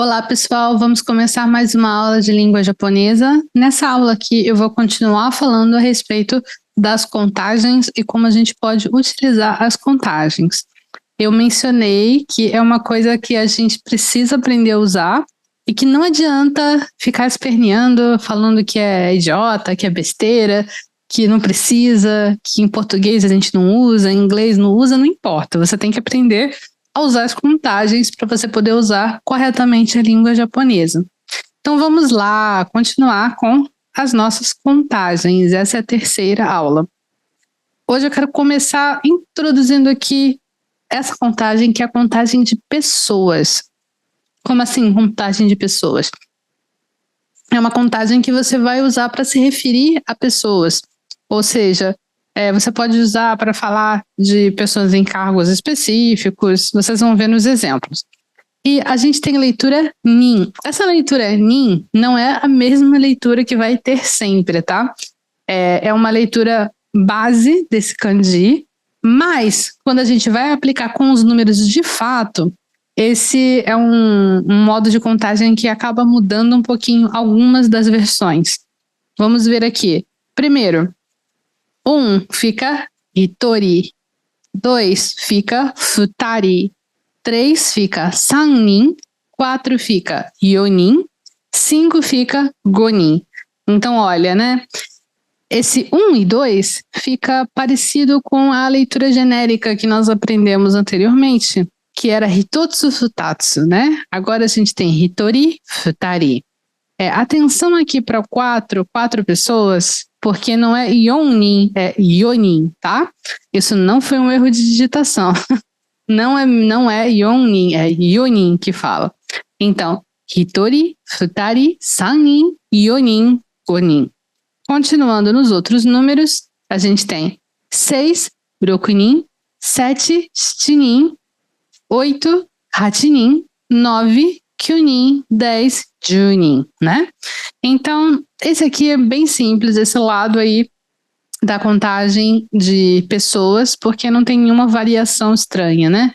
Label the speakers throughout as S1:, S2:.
S1: Olá, pessoal! Vamos começar mais uma aula de língua japonesa. Nessa aula aqui, eu vou continuar falando a respeito das contagens e como a gente pode utilizar as contagens. Eu mencionei que é uma coisa que a gente precisa aprender a usar e que não adianta ficar esperneando, falando que é idiota, que é besteira, que não precisa, que em português a gente não usa, em inglês não usa, não importa. Você tem que aprender a usar as contagens para você poder usar corretamente a língua japonesa. Então vamos lá, continuar com as nossas contagens. Essa é a terceira aula. Hoje eu quero começar introduzindo aqui essa contagem, que é a contagem de pessoas. Como assim, contagem de pessoas? É uma contagem que você vai usar para se referir a pessoas. Ou seja, você pode usar para falar de pessoas em cargos específicos, vocês vão ver nos exemplos. E a gente tem a leitura nin. Essa leitura nin não é a mesma leitura que vai ter sempre, tá? É uma leitura base desse kanji, mas quando a gente vai aplicar com os números de fato, esse é um modo de contagem que acaba mudando um pouquinho algumas das versões. Vamos ver aqui. Primeiro, fica hitori, 2 fica futari, 3 fica sannin, 4 fica yonin, 5 fica gonin. Então, olha, né? Esse 1 e 2 fica parecido com a leitura genérica que nós aprendemos anteriormente, que era hitotsu futatsu, né? Agora a gente tem hitori, futari. Atenção aqui para quatro pessoas, porque não é yonin, é yonin, tá? Isso não foi um erro de digitação. Não é yonin, é yonin que fala. Então, hitori, futari, sannin, yonin, gonin. Continuando nos outros números, a gente tem 6, rokunin, 7, shinin, 8, hachinin, 9, kyunin, 10, junin, né? Então, esse aqui é bem simples, esse lado aí da contagem de pessoas, porque não tem nenhuma variação estranha, né?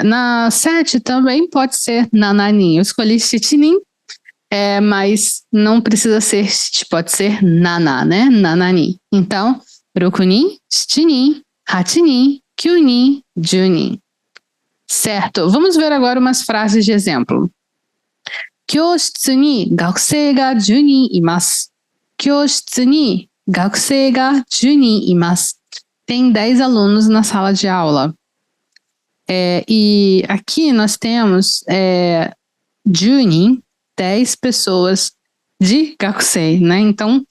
S1: Na 7 também pode ser nananin. Eu escolhi shitinin, mas não precisa ser, pode ser nana, né? Nananin. Então, rokunin, shitinin, hachinin, kyunin, junin. Certo. Vamos ver agora umas frases de exemplo. 教室に学生が10人います。教室に学生が10人います。Tem 10 alunos na sala de aula. E aqui nós temos 10 人, 10 pessoas de gakusei, né? Então,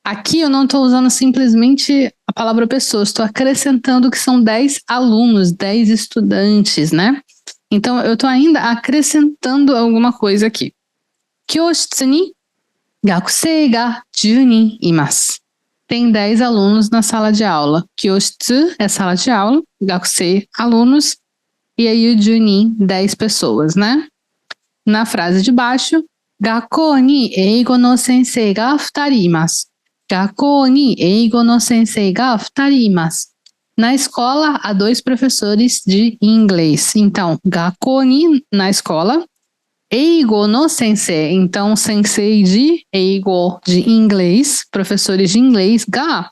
S1: aqui eu não estou usando simplesmente a palavra pessoas, estou acrescentando que são 10 alunos, 10 estudantes, né? Então, eu estou ainda acrescentando alguma coisa aqui. Kyōshitsu ni gakusei ga 10 nin imasu. Tem 10 alunos na sala de aula. Kyōshitsu é sala de aula, gakusei, alunos, e aí o 10 nin, 10 pessoas, né? Na frase de baixo, Gakkou ni eigo no sensei ga 2人います. Gakkou ni eigo no sensei ga 2人います. Na escola, há 2 professores de inglês. Então, Gakkou ni, na escola. Eigo no sensei. Então, sensei de eigo, de inglês. Professores de inglês. Ga,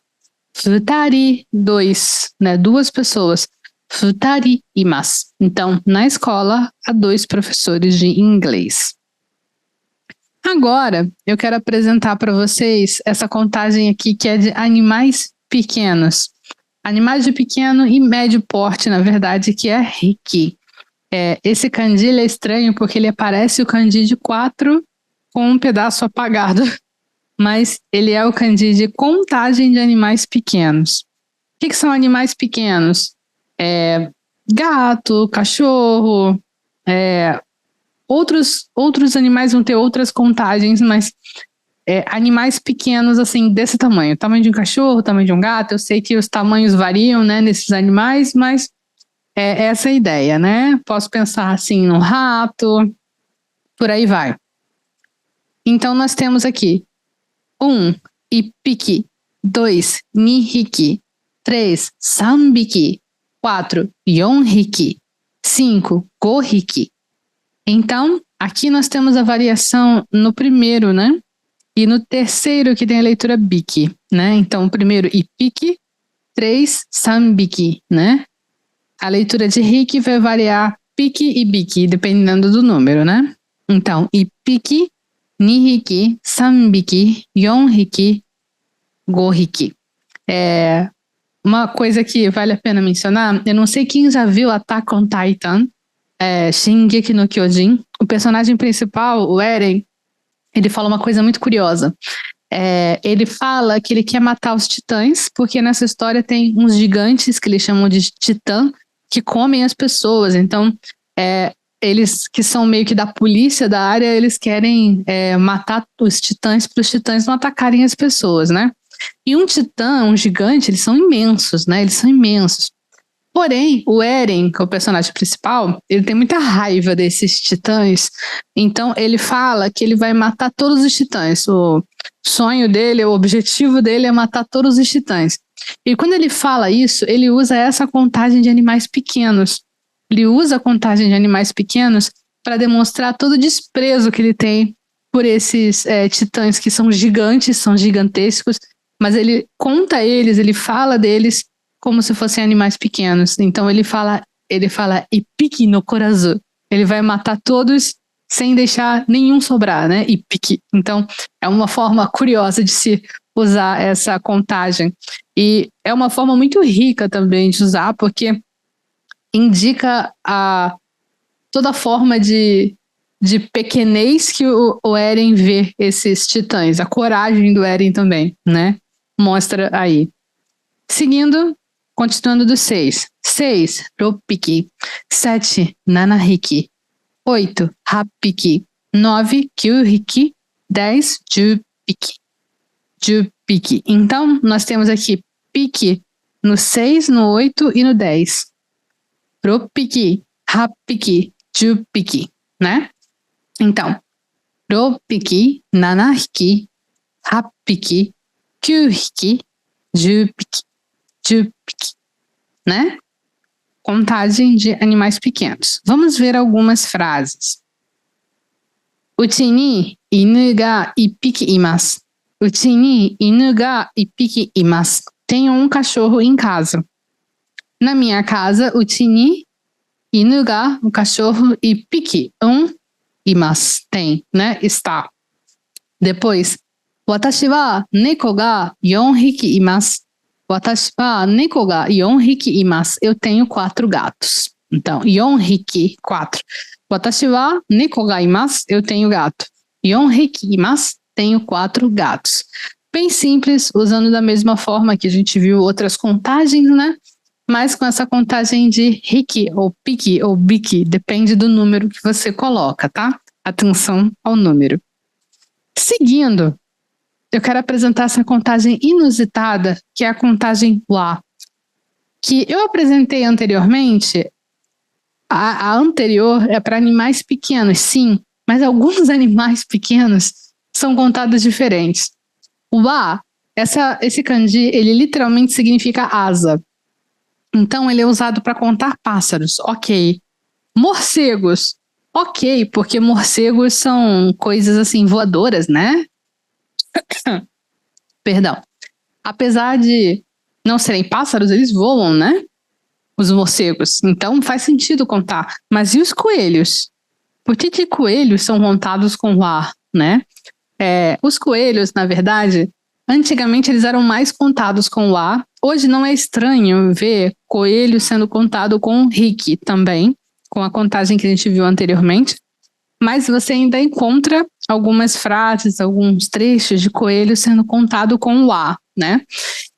S1: futari, 2, né? 2 pessoas. Futari imasu. Então, na escola, há 2 professores de inglês. Agora, eu quero apresentar para vocês essa contagem aqui que é de animais pequenos. Animais de pequeno e médio porte, na verdade, que é hiki. Esse kanji ele é estranho porque ele parece o kanji de 4 com um pedaço apagado, mas ele é o kanji de contagem de animais pequenos. O que são animais pequenos? Gato, cachorro, outros animais vão ter outras contagens, mas animais pequenos, assim, desse tamanho. Tamanho de um cachorro, tamanho de um gato. Eu sei que os tamanhos variam, né, nesses animais, mas é essa a ideia, né? Posso pensar, assim, no rato, por aí vai. Então, nós temos aqui 1, ipiki, 2, nihiki, 3, sanbiki, 4, yonhiki, 5, gohiki. Então, aqui nós temos a variação no primeiro, né? E no terceiro que tem a leitura biki, né? Então, o primeiro ipiki, 3 sambiki, né? A leitura de hiki vai variar piki e biki, dependendo do número, né? Então, ipiki, nihiki, sambiki, yonhiki, gohiki. Uma coisa que vale a pena mencionar, eu não sei quem já viu Attack on Titan, Shingeki no Kyojin. O personagem principal, o Eren, ele fala uma coisa muito curiosa. Ele fala que ele quer matar os titãs, porque nessa história tem uns gigantes que eles chamam de titã, que comem as pessoas. Então, eles que são meio que da polícia da área, eles querem matar os titãs para os titãs não atacarem as pessoas, né? E um titã, um gigante, eles são imensos, né? Eles são imensos. Porém, o Eren, que é o personagem principal, ele tem muita raiva desses titãs. Então, ele fala que ele vai matar todos os titãs. O sonho dele, o objetivo dele é matar todos os titãs. E quando ele fala isso, ele usa essa contagem de animais pequenos. Ele usa a contagem de animais pequenos para demonstrar todo o desprezo que ele tem por esses titãs que são gigantes, são gigantescos, mas ele conta eles, ele fala deles como se fossem animais pequenos. Então ele fala Ipiki no Korazu. Ele vai matar todos sem deixar nenhum sobrar, né? Ipiki. Então é uma forma curiosa de se usar essa contagem. E é uma forma muito rica também de usar, porque indica toda a forma de pequenez que o Eren vê esses titãs. A coragem do Eren também, né? Mostra aí. Seguindo, continuando do 6. 6, Ropiki. 7, Nanahiki. 8, Hapiki. 9, Kyuhiki. 10, Jupiki. Jupiki. Então, nós temos aqui Piki no 6, no 8 e no 10. Ropiki, Hapiki, Jupiki, né? Então, Ropiki, Nanahiki, Hapiki, Kyuhiki, Jupiki, Jupiki, né? Contagem de animais pequenos. Vamos ver algumas frases. Uchi ni inu ga ippiki imasu. Uchi ni inu ga ippiki imasu. Tenho um cachorro em casa. Na minha casa, uchi ni inu ga, o cachorro, ippiki, imasu, tem, né? Está. Depois, watashi wa neko ga 4 hiki imasu. Watashi wa neko ga 4 hiki imasu. Eu tenho 4 gatos. Então, 4 hiki, 4. Watashi wa neko ga imasu. Eu tenho gato. 4 hiki imasu. Tenho 4 gatos. Bem simples, usando da mesma forma que a gente viu outras contagens, né? Mas com essa contagem de hiki, ou piki, ou biki, depende do número que você coloca, tá? Atenção ao número. Seguindo, eu quero apresentar essa contagem inusitada, que é a contagem wa, que eu apresentei anteriormente. A anterior é para animais pequenos, sim, mas alguns animais pequenos são contados diferentes. O wa, esse kanji, ele literalmente significa asa. Então, ele é usado para contar pássaros, ok. Morcegos, ok, porque morcegos são coisas assim voadoras, né? Perdão. Apesar de não serem pássaros, eles voam, né? Os morcegos. Então, faz sentido contar. Mas e os coelhos? Por que coelhos são contados com wa, né? Os coelhos, na verdade, antigamente eles eram mais contados com wa. Hoje não é estranho ver coelho sendo contado com hiki também, com a contagem que a gente viu anteriormente, mas você ainda encontra algumas frases, alguns trechos de coelho sendo contado com wa, né?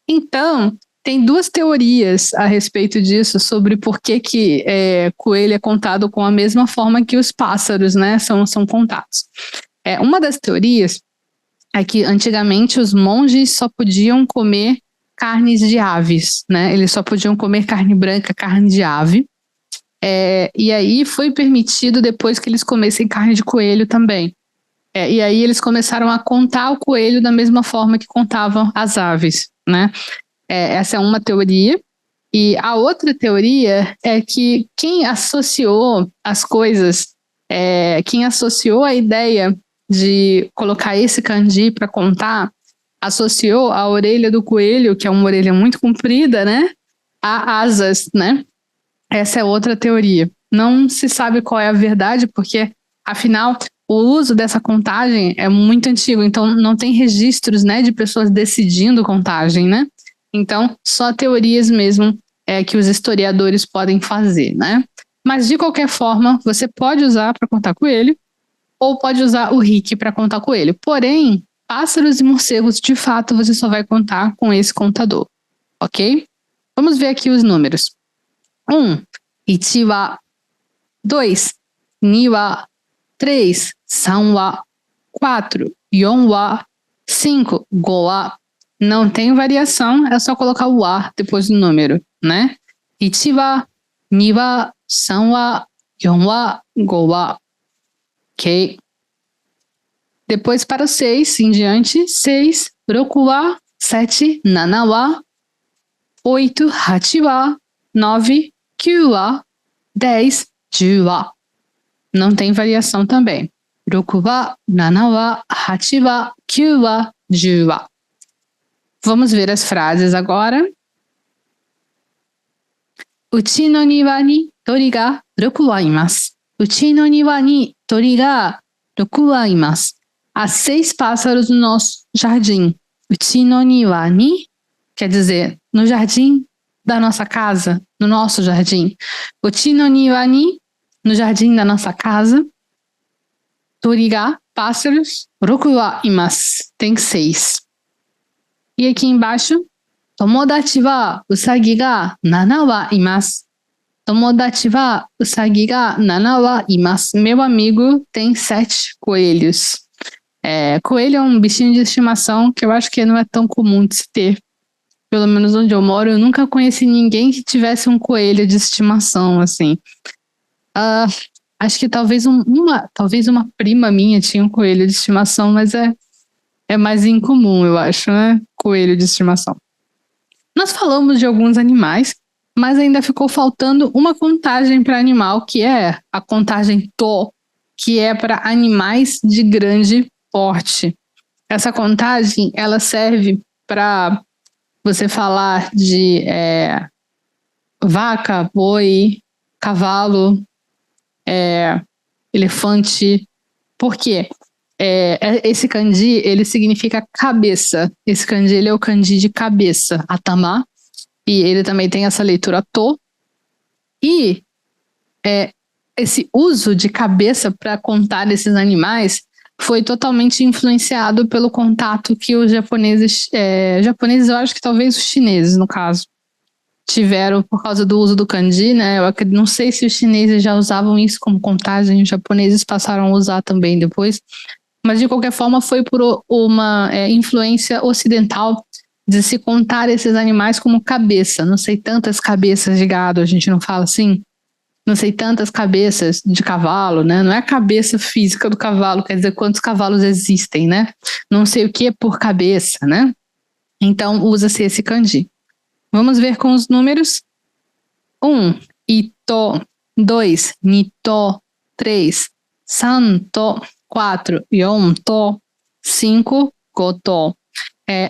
S1: Então, tem 2 teorias a respeito disso, sobre por que coelho é contado com a mesma forma que os pássaros, né, são contados. Uma das teorias é que antigamente os monges só podiam comer carnes de aves, né? Eles só podiam comer carne branca, carne de ave. E aí foi permitido depois que eles comessem carne de coelho também. E aí eles começaram a contar o coelho da mesma forma que contavam as aves, né? Essa é uma teoria. E a outra teoria é que quem associou as coisas quem associou a ideia de colocar esse kanji para contar, associou a orelha do coelho, que é uma orelha muito comprida, né, a asas, né? Essa é outra teoria. Não se sabe qual é a verdade, porque, afinal, o uso dessa contagem é muito antigo, então não tem registros, né, de pessoas decidindo contagem, né? Então, só teorias mesmo que os historiadores podem fazer, né? Mas, de qualquer forma, você pode usar para contar coelho, ou pode usar o Rick para contar coelho. Porém, pássaros e morcegos, de fato, você só vai contar com esse contador, ok? Vamos ver aqui os números. 1は 2 2は 3 3は 4 4は 5 5は. Não tem variação, é só colocar o a depois do número, né? 1は 2は 3は 4は 5は. Ok? Depois para o 6 em diante, 6 6は 7 7は 8 8は 9 9は 10 10は. Não tem variação também. 6は 7は 8は 9は 10は. Vamos ver as frases agora. うちの庭に鳥が6羽います。うちの庭に鳥が6羽います。Há 6 pássaros no nosso jardim. うちの庭に quer dizer no jardim da nossa casa, no nosso jardim. うちの庭に no jardim da nossa casa. 鳥が pássaros 6羽います. Tem 6. E aqui embaixo, 友達はうさぎが7羽います。友達はうさぎが7羽います. Meu amigo tem 7 coelhos. Coelho é um bichinho de estimação que eu acho que não é tão comum de se ter. Pelo menos onde eu moro, eu nunca conheci ninguém que tivesse um coelho de estimação, assim. Acho que talvez uma prima minha tinha um coelho de estimação, mas é mais incomum, eu acho, né? Coelho de estimação. Nós falamos de alguns animais, mas ainda ficou faltando uma contagem para animal, que é a contagem To, que é para animais de grande porte. Essa contagem, ela serve para você falar de vaca, boi, cavalo, elefante. Por quê? Esse kanji, ele significa cabeça. Esse kanji, ele é o kanji de cabeça, atama. E ele também tem essa leitura to. E esse uso de cabeça para contar esses animais foi totalmente influenciado pelo contato que os japoneses, eu acho que talvez os chineses, no caso, tiveram por causa do uso do kanji, né? Eu não sei se os chineses já usavam isso como contagem, os japoneses passaram a usar também depois, mas de qualquer forma foi por uma influência ocidental de se contar esses animais como cabeça. Não sei tantas cabeças de gado, a gente não fala assim? Não sei tantas cabeças de cavalo, né? Não é a cabeça física do cavalo, quer dizer quantos cavalos existem, né? Não sei o que é por cabeça, né? Então usa-se esse kanji. Vamos ver com os números. 1ito, 2 nito, 3 santo, 4 yonto, 5 goto.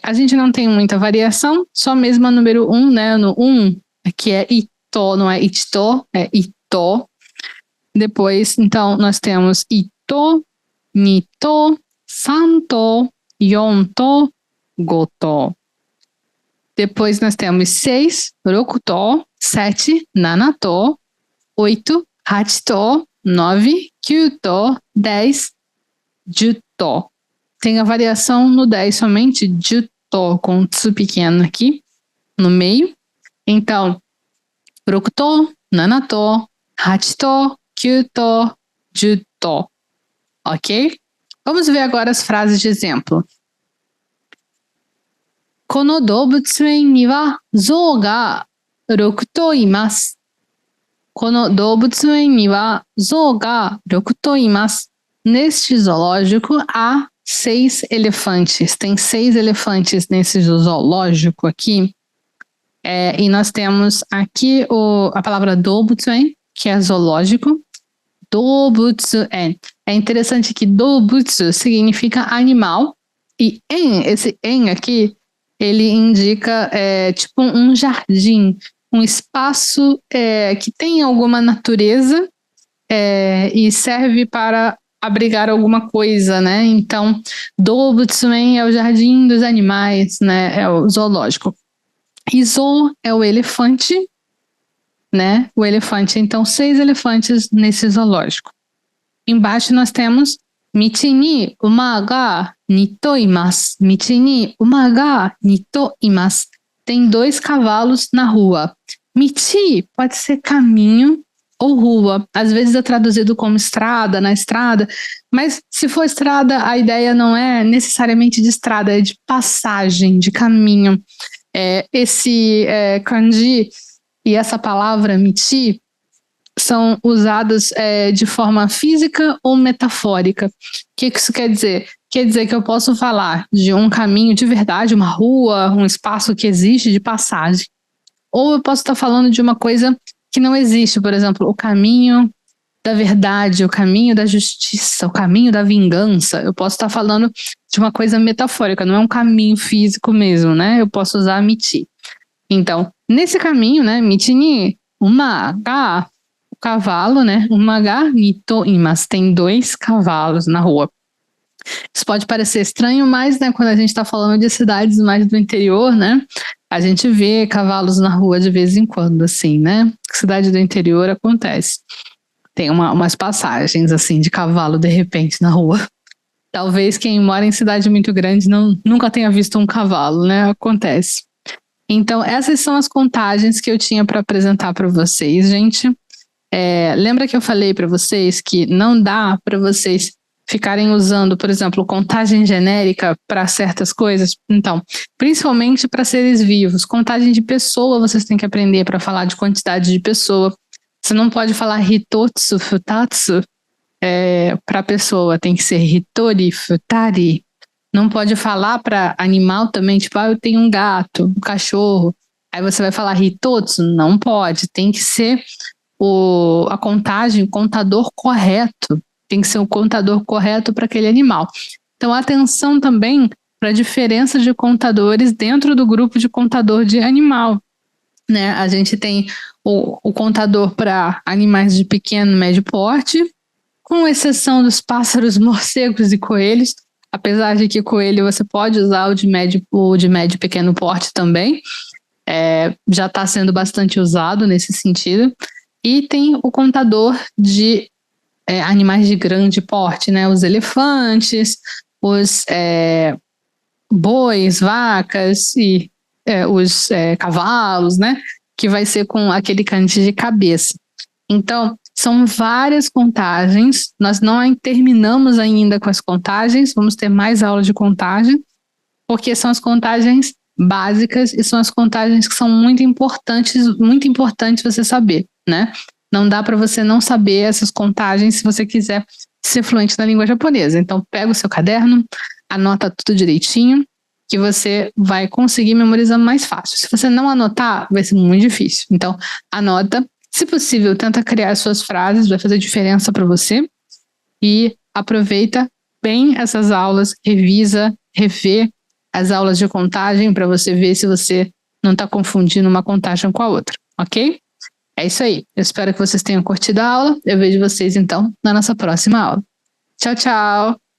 S1: A gente não tem muita variação, só mesmo o número 1, né? No 1, que é ito, não é ichito, é ito. Depois, então, nós temos ito, nito, santo, yonto, goto. Depois nós temos 6, rokuto, 7, nanato, 8, hachito, 9, kyuto, 10, juto. Tem a variação no 10 somente, juto, com tsu pequeno aqui no meio. Então, rokuto, nanato, hachito, kyuto, juto. Ok? Vamos ver agora as frases de exemplo. この動物園には象が6頭います。この動物園には象が6頭います。Neste zoológico há 6 elefantes. Tem 6 elefantes nesse zoológico aqui. E nós temos aqui a palavra dobutsuen, que é zoológico. Dobutsu en. É interessante que dobutsu significa animal, e esse en aqui, ele indica tipo um jardim, um espaço que tem alguma natureza e serve para abrigar alguma coisa, né? Então, Dobutsumen é o jardim dos animais, né? É o zoológico. Izo é o elefante, né? O elefante. Então, 6 elefantes nesse zoológico. Embaixo nós temos Michi ni uma ga nito imasu. Michi ni uma ga nito imasu. Tem 2 cavalos na rua. Michi pode ser caminho ou rua. Às vezes é traduzido como estrada, na estrada. Mas se for estrada, a ideia não é necessariamente de estrada, é de passagem, de caminho. Esse kanji e essa palavra michi são usados de forma física ou metafórica. O que isso quer dizer? Quer dizer que eu posso falar de um caminho de verdade, uma rua, um espaço que existe de passagem. Ou eu posso estar falando de uma coisa que não existe, por exemplo, o caminho da verdade, o caminho da justiça, o caminho da vingança. Eu posso estar falando de uma coisa metafórica, não é um caminho físico mesmo, né? Eu posso usar michi. Então, nesse caminho, né, michi ni uma ga, o cavalo, né, uma ga nito imasu, tem 2 cavalos na rua. Isso pode parecer estranho, mas, né, quando a gente está falando de cidades mais do interior, né, a gente vê cavalos na rua de vez em quando, assim, né? Cidade do interior acontece. Tem umas passagens, assim, de cavalo de repente na rua. Talvez quem mora em cidade muito grande nunca tenha visto um cavalo, né? Acontece. Então, essas são as contagens que eu tinha para apresentar para vocês, gente. Lembra que eu falei para vocês que não dá para vocês ficarem usando, por exemplo, contagem genérica para certas coisas? Então, principalmente para seres vivos. Contagem de pessoa vocês têm que aprender para falar de quantidade de pessoa. Você não pode falar hitotsu, futatsu para pessoa, tem que ser hitori, futari. Não pode falar para animal também, tipo, eu tenho um gato, um cachorro. Aí você vai falar hitotsu? Não pode, tem que ser a contagem, o contador correto. Tem que ser o contador correto para aquele animal. Então, atenção também para a diferença de contadores dentro do grupo de contador de animal. Né? A gente tem o contador para animais de pequeno e médio porte, com exceção dos pássaros, morcegos e coelhos, apesar de que coelho você pode usar o de médio e pequeno porte também, já está sendo bastante usado nesse sentido. E tem o contador de animais de grande porte, né? Os elefantes, os bois, vacas e os cavalos, né? Que vai ser com aquele kanji de cabeça. Então, são várias contagens, nós não terminamos ainda com as contagens, vamos ter mais aula de contagem, porque são as contagens básicas e são as contagens que são muito importantes você saber, né? Não dá para você não saber essas contagens se você quiser ser fluente na língua japonesa. Então, pega o seu caderno, anota tudo direitinho, que você vai conseguir memorizar mais fácil. Se você não anotar, vai ser muito difícil. Então, anota. Se possível, tenta criar suas frases, vai fazer diferença para você. E aproveita bem essas aulas, revisa, revê as aulas de contagem para você ver se você não está confundindo uma contagem com a outra, ok? É isso aí. Eu espero que vocês tenham curtido a aula. Eu vejo vocês, então, na nossa próxima aula. Tchau, tchau!